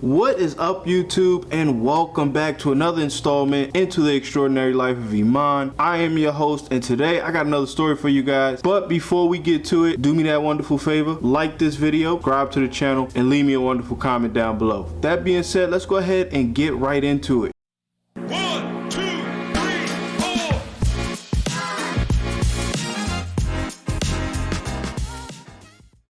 What is up, YouTube, and welcome back to another installment into the extraordinary life of Emon. I am your host, and today I got another story for you guys. But before we get to it, do me that wonderful favor, like this video, subscribe to the channel, and leave me a wonderful comment down below. That being said, let's go ahead and get right into it.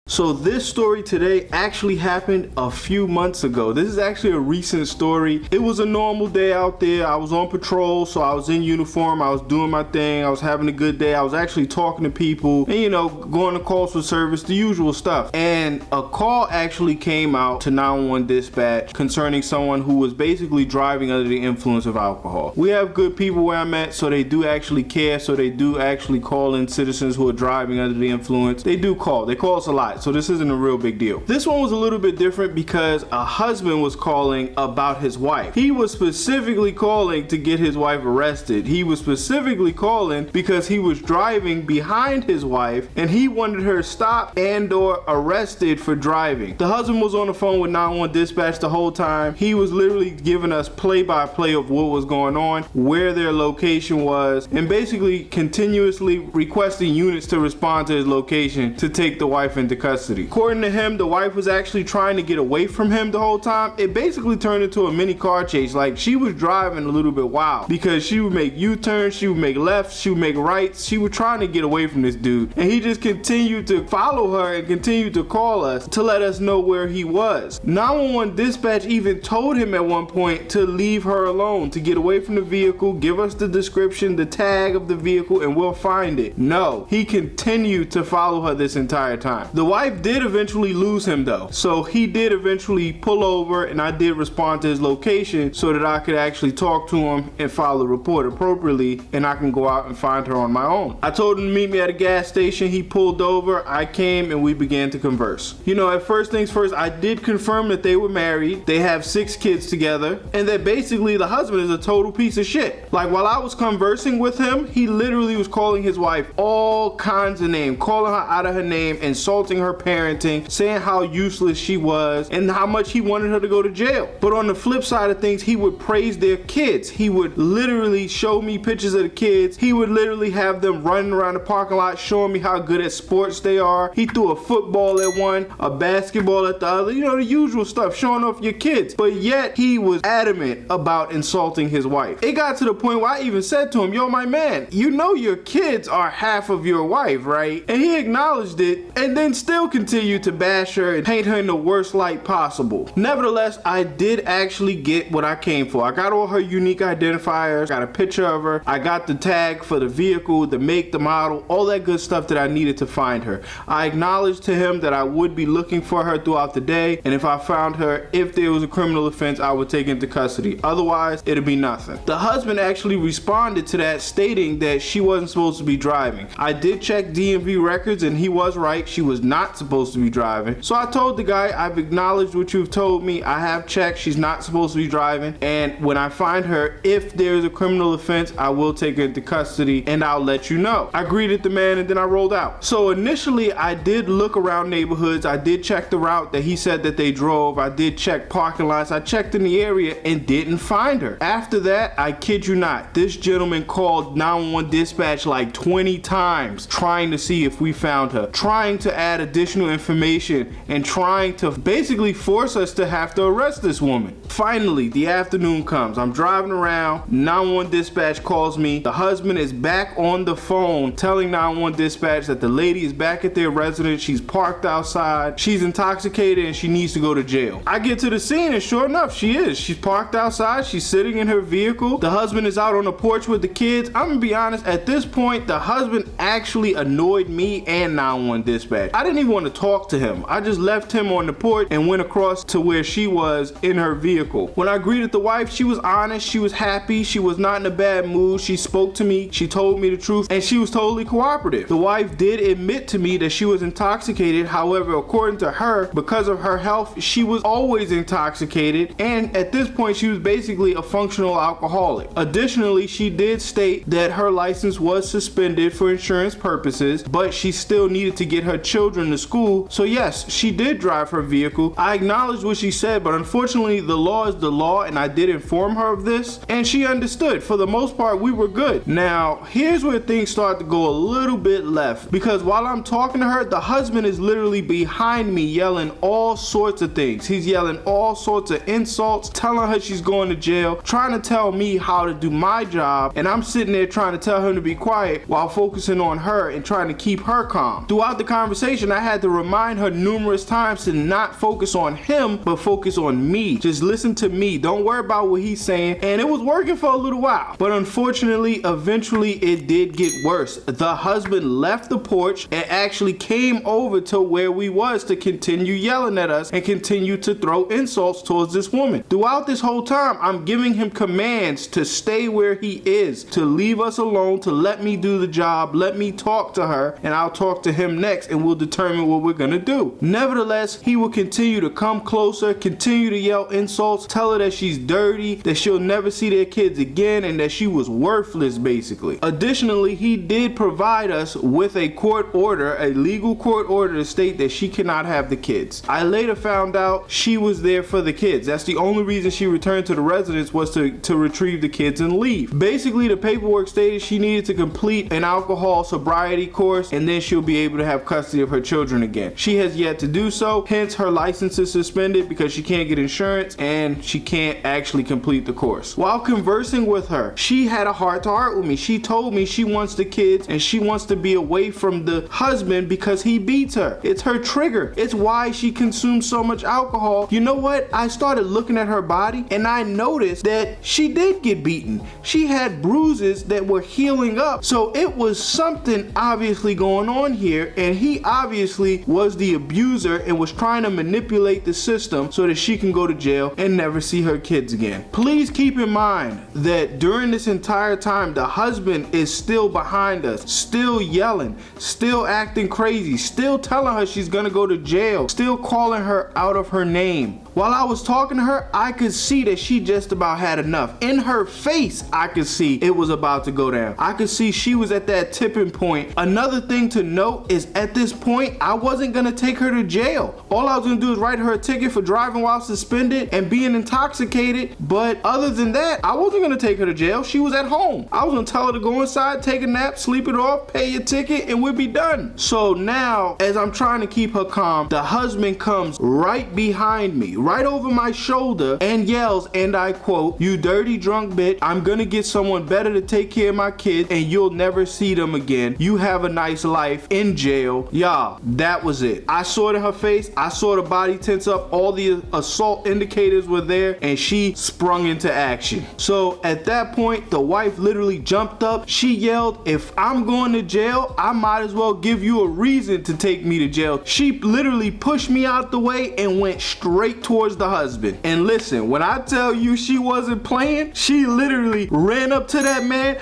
So this story today actually happened a few months ago. This is actually a recent story. It was a normal day out there. I was on patrol, so I was in uniform. I was doing my thing. I was having a good day. I was actually talking to people and, going to calls for service, the usual stuff. And a call actually came out to 911 dispatch concerning someone who was basically driving under the influence of alcohol. We have good people where I'm at, so they do actually care. So they do actually call in citizens who are driving under the influence. They do call. They call us a lot. So this isn't a real big deal. This one was a little bit different because a husband was calling about his wife. He was specifically calling to get his wife arrested. He was specifically calling because he was driving behind his wife and he wanted her stopped and or arrested for driving. The husband was on the phone with 911 dispatch the whole time. He was literally giving us play-by-play of what was going on, where their location was, and basically continuously requesting units to respond to his location to take the wife into custody. According to him, the wife was actually trying to get away from him the whole time. It basically turned into a mini car chase. Like, she was driving a little bit wild because she would make U-turns, she would make lefts, she would make rights. She was trying to get away from this dude, and he just continued to follow her and continued to call us to let us know where he was. 911 dispatch even told him at one point to leave her alone, to get away from the vehicle, give us the description, the tag of the vehicle, and we'll find it. No, he continued to follow her this entire time. The wife did eventually lose him though, so he did eventually pull over, and I did respond to his location so that I could actually talk to him and file a report appropriately, and I can go out and find her on my own. I told him to meet me at a gas station. He pulled over, I came, and we began to converse. At first things first, I did confirm that they were married, they have 6 kids together, and that basically the husband is a total piece of shit. Like, while I was conversing with him, he literally was calling his wife all kinds of names, calling her out of her name, insulting her parenting, saying how useless she was and how much he wanted her to go to jail. But on the flip side of things, he would praise their kids. He would literally show me pictures of the kids. He would literally have them running around the parking lot showing me how good at sports they are. He threw a football at one, a basketball at the other, the usual stuff, showing off your kids. But yet he was adamant about insulting his wife. It got to the point where I even said to him, yo, my man, your kids are half of your wife, right? And he acknowledged it, and then still continued to bash her and paint her in the worst light possible. Nevertheless, I did actually get what I came for. I got all her unique identifiers, got a picture of her, I got the tag for the vehicle, the make, the model, all that good stuff that I needed to find her. I acknowledged to him that I would be looking for her throughout the day, and if I found her, if there was a criminal offense, I would take her into custody. Otherwise, it'd be nothing. The husband actually responded to that, stating that she wasn't supposed to be driving. I did check DMV records, and he was right. She was not supposed to be driving. So I told the guy, I've acknowledged what you've told me. I have checked. She's not supposed to be driving. And when I find her, if there's a criminal offense, I will take her into custody and I'll let you know. I greeted the man and then I rolled out. So initially, I did look around neighborhoods. I did check the route that he said that they drove. I did check parking lots. I checked in the area and didn't find her. After that, I kid you not, this gentleman called 911 dispatch like 20 times trying to see if we found her, trying to add additional information and trying to basically force us to have to arrest this woman. Finally, the afternoon comes. I'm driving around. 911 dispatch calls me. The husband is back on the phone telling 911 dispatch that the lady is back at their residence. She's parked outside. She's intoxicated and she needs to go to jail. I get to the scene and sure enough, she is. She's parked outside. She's sitting in her vehicle. The husband is out on the porch with the kids. I'm gonna be honest, at this point, the husband actually annoyed me and 911 dispatch. I didn't even want to talk to him. I just left him on the porch and went across to where she was in her vehicle. When I greeted the wife, she was honest, she was happy, she was not in a bad mood. She spoke to me, she told me the truth, and she was totally cooperative. The wife did admit to me that she was intoxicated. However, according to her, because of her health, she was always intoxicated, and at this point, she was basically a functional alcoholic. Additionally, she did state that her license was suspended for insurance purposes, but she still needed to get her children to school. So yes, she did drive her vehicle. I acknowledged what she said, but unfortunately the law is the law, and I did inform her of this, and she understood. For the most part, we were good. Now, here's where things start to go a little bit left, because while I'm talking to her, the husband is literally behind me yelling all sorts of things. He's yelling all sorts of insults, telling her she's going to jail, trying to tell me how to do my job, and I'm sitting there trying to tell him to be quiet while focusing on her and trying to keep her calm. Throughout the conversation, I had to remind her numerous times to not focus on him, but focus on me. Just listen to me. Don't worry about what he's saying. And it was working for a little while, but unfortunately, eventually it did get worse. The husband left the porch and actually came over to where we was to continue yelling at us and continue to throw insults towards this woman. Throughout this whole time, I'm giving him commands to stay where he is, to leave us alone, to let me do the job, let me talk to her, and I'll talk to him next and we'll determine what we're gonna do. Nevertheless, he will continue to come closer, continue to yell insults, tell her that she's dirty, that she'll never see their kids again, and that she was worthless, basically. Additionally, he did provide us with a court order, a legal court order to state that she cannot have the kids. I later found out she was there for the kids. That's the only reason she returned to the residence, was to retrieve the kids and leave. Basically, the paperwork stated she needed to complete an alcohol sobriety course, and then she'll be able to have custody of her children again. She has yet to do so, hence her license is suspended because she can't get insurance and she can't actually complete the course. While conversing with her, she had a heart-to-heart with me. She told me she wants the kids and she wants to be away from the husband because he beats her. It's her trigger. It's why she consumes so much alcohol. You know what? I started looking at her body and I noticed that she did get beaten. She had bruises that were healing up. So it was something obviously going on here, and he obviously was the abuser and was trying to manipulate the system so that she can go to jail and never see her kids again. Please keep in mind that during this entire time, the husband is still behind us, still yelling, still acting crazy, still telling her she's gonna go to jail, still calling her out of her name. While I was talking to her, I could see that she just about had enough. In her face, I could see it was about to go down. I could see she was at that tipping point. Another thing to note is at this point, I wasn't gonna take her to jail. All I was gonna do is write her a ticket for driving while suspended and being intoxicated. But other than that, I wasn't gonna take her to jail. She was at home. I was gonna tell her to go inside, take a nap, sleep it off, pay your ticket, and we'll be done. So now, as I'm trying to keep her calm, the husband comes right behind me, right over my shoulder, and yells, and I quote, "You dirty drunk bitch, I'm gonna get someone better to take care of my kids and you'll never see them again. You have a nice life in jail." Y'all, that was it. I saw it in her face. I saw the body tense up. All the assault indicators were there, and she sprung into action. So at that point, the wife literally jumped up. She yelled, "If I'm going to jail, I might as well give you a reason to take me to jail." She literally pushed me out the way and went straight towards the husband. And listen, when I tell you she wasn't playing, she literally ran up to that man,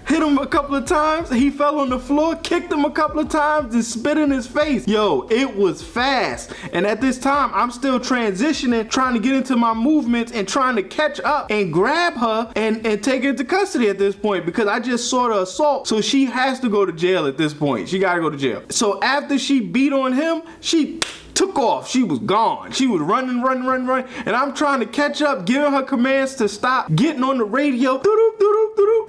hit him a couple of times, he fell on the floor, kicked him a couple of times, and spit in his face. Yo, it was fast. And at this time, I'm still transitioning, trying to get into my movements and trying to catch up and grab her and take her into custody at this point, because I just saw the assault. So she has to go to jail at this point. She gotta go to jail. So after she beat on him, she took off. She was gone. She was running. And I'm trying to catch up, giving her commands to stop, getting on the radio,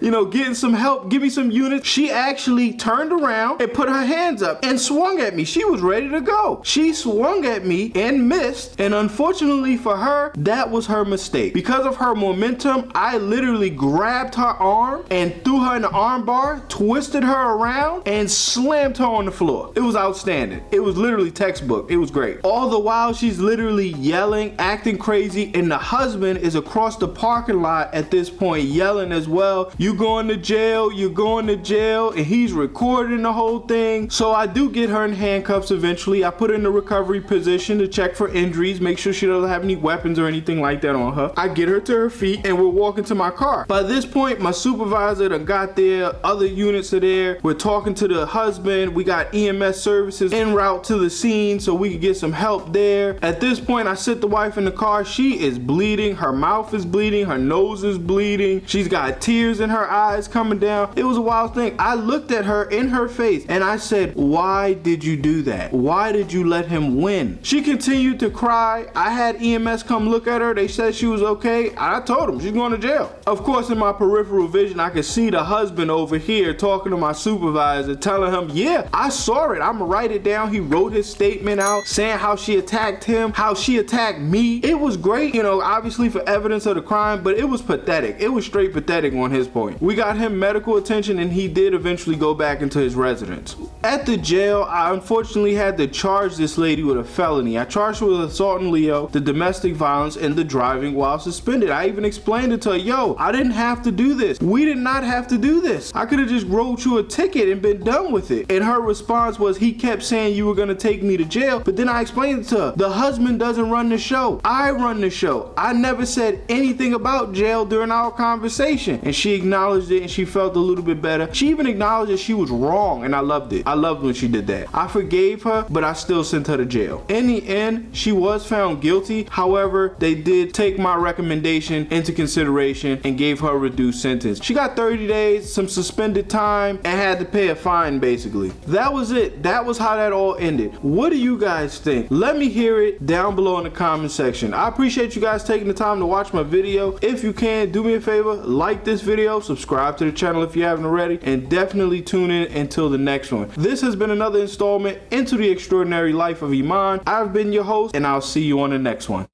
you know, getting some help, give me some units. She actually turned around and put her hands up and swung at me. She was ready to go. She swung at me and missed. And unfortunately for her, that was her mistake. Because of her momentum, I literally grabbed her arm and threw her in the arm bar, twisted her around, and slammed her on the floor. It was outstanding. It was literally textbook. It was great. All the while, she's literally yelling, acting crazy, and the husband is across the parking lot at this point yelling as well. "You going to jail, you're going to jail," and he's recording the whole thing. So I do get her in handcuffs eventually. I put her in the recovery position to check for injuries, make sure she doesn't have any weapons or anything like that on her. I get her to her feet and we're walking to my car. By this point, my supervisor done got there, other units are there. We're talking to the husband. We got EMS services en route to the scene so we can get some help there. At this point, I sit the wife in the car. She is bleeding. Her mouth is bleeding. Her nose is bleeding. She's got tears in her eyes coming down. It was a wild thing. I looked at her in her face and I said, why did you do that? Why did you let him win? She continued to cry. I had EMS come look at her. They said she was okay. I told them she's going to jail. Of course, in my peripheral vision, I could see the husband over here talking to my supervisor, telling him, yeah, I saw it. I'm gonna write it down. He wrote his statement out saying how she attacked him, how she attacked me. It was great, you know, obviously for evidence of the crime, but it was pathetic. It was straight pathetic on his point. We got him medical attention and he did eventually go back into his residence. At the jail, I unfortunately had to charge this lady with a felony. I charged her with assaulting Leo, the domestic violence, and the driving while suspended. I even explained it to her, yo, I didn't have to do this. We did not have to do this. I could have just wrote you a ticket and been done with it. And her response was, he kept saying you were gonna take me to jail, but then I explained it to her. The husband doesn't run the show. I run the show. I never said anything about jail during our conversation. And she acknowledged it and she felt a little bit better. She even acknowledged that she was wrong and I loved it. I loved when she did that. I forgave her, but I still sent her to jail. In the end, she was found guilty. However, they did take my recommendation into consideration and gave her a reduced sentence. She got 30 days, some suspended time, and had to pay a fine basically. That was it. That was how that all ended. What do you guys think? Let me hear it down below in the comment section. I appreciate you guys taking the time to watch my video. If you can, do me a favor, like this video, subscribe to the channel if you haven't already, and definitely tune in until the next one. This has been another installment into the extraordinary life of Emon. I've been your host, and I'll see you on the next one.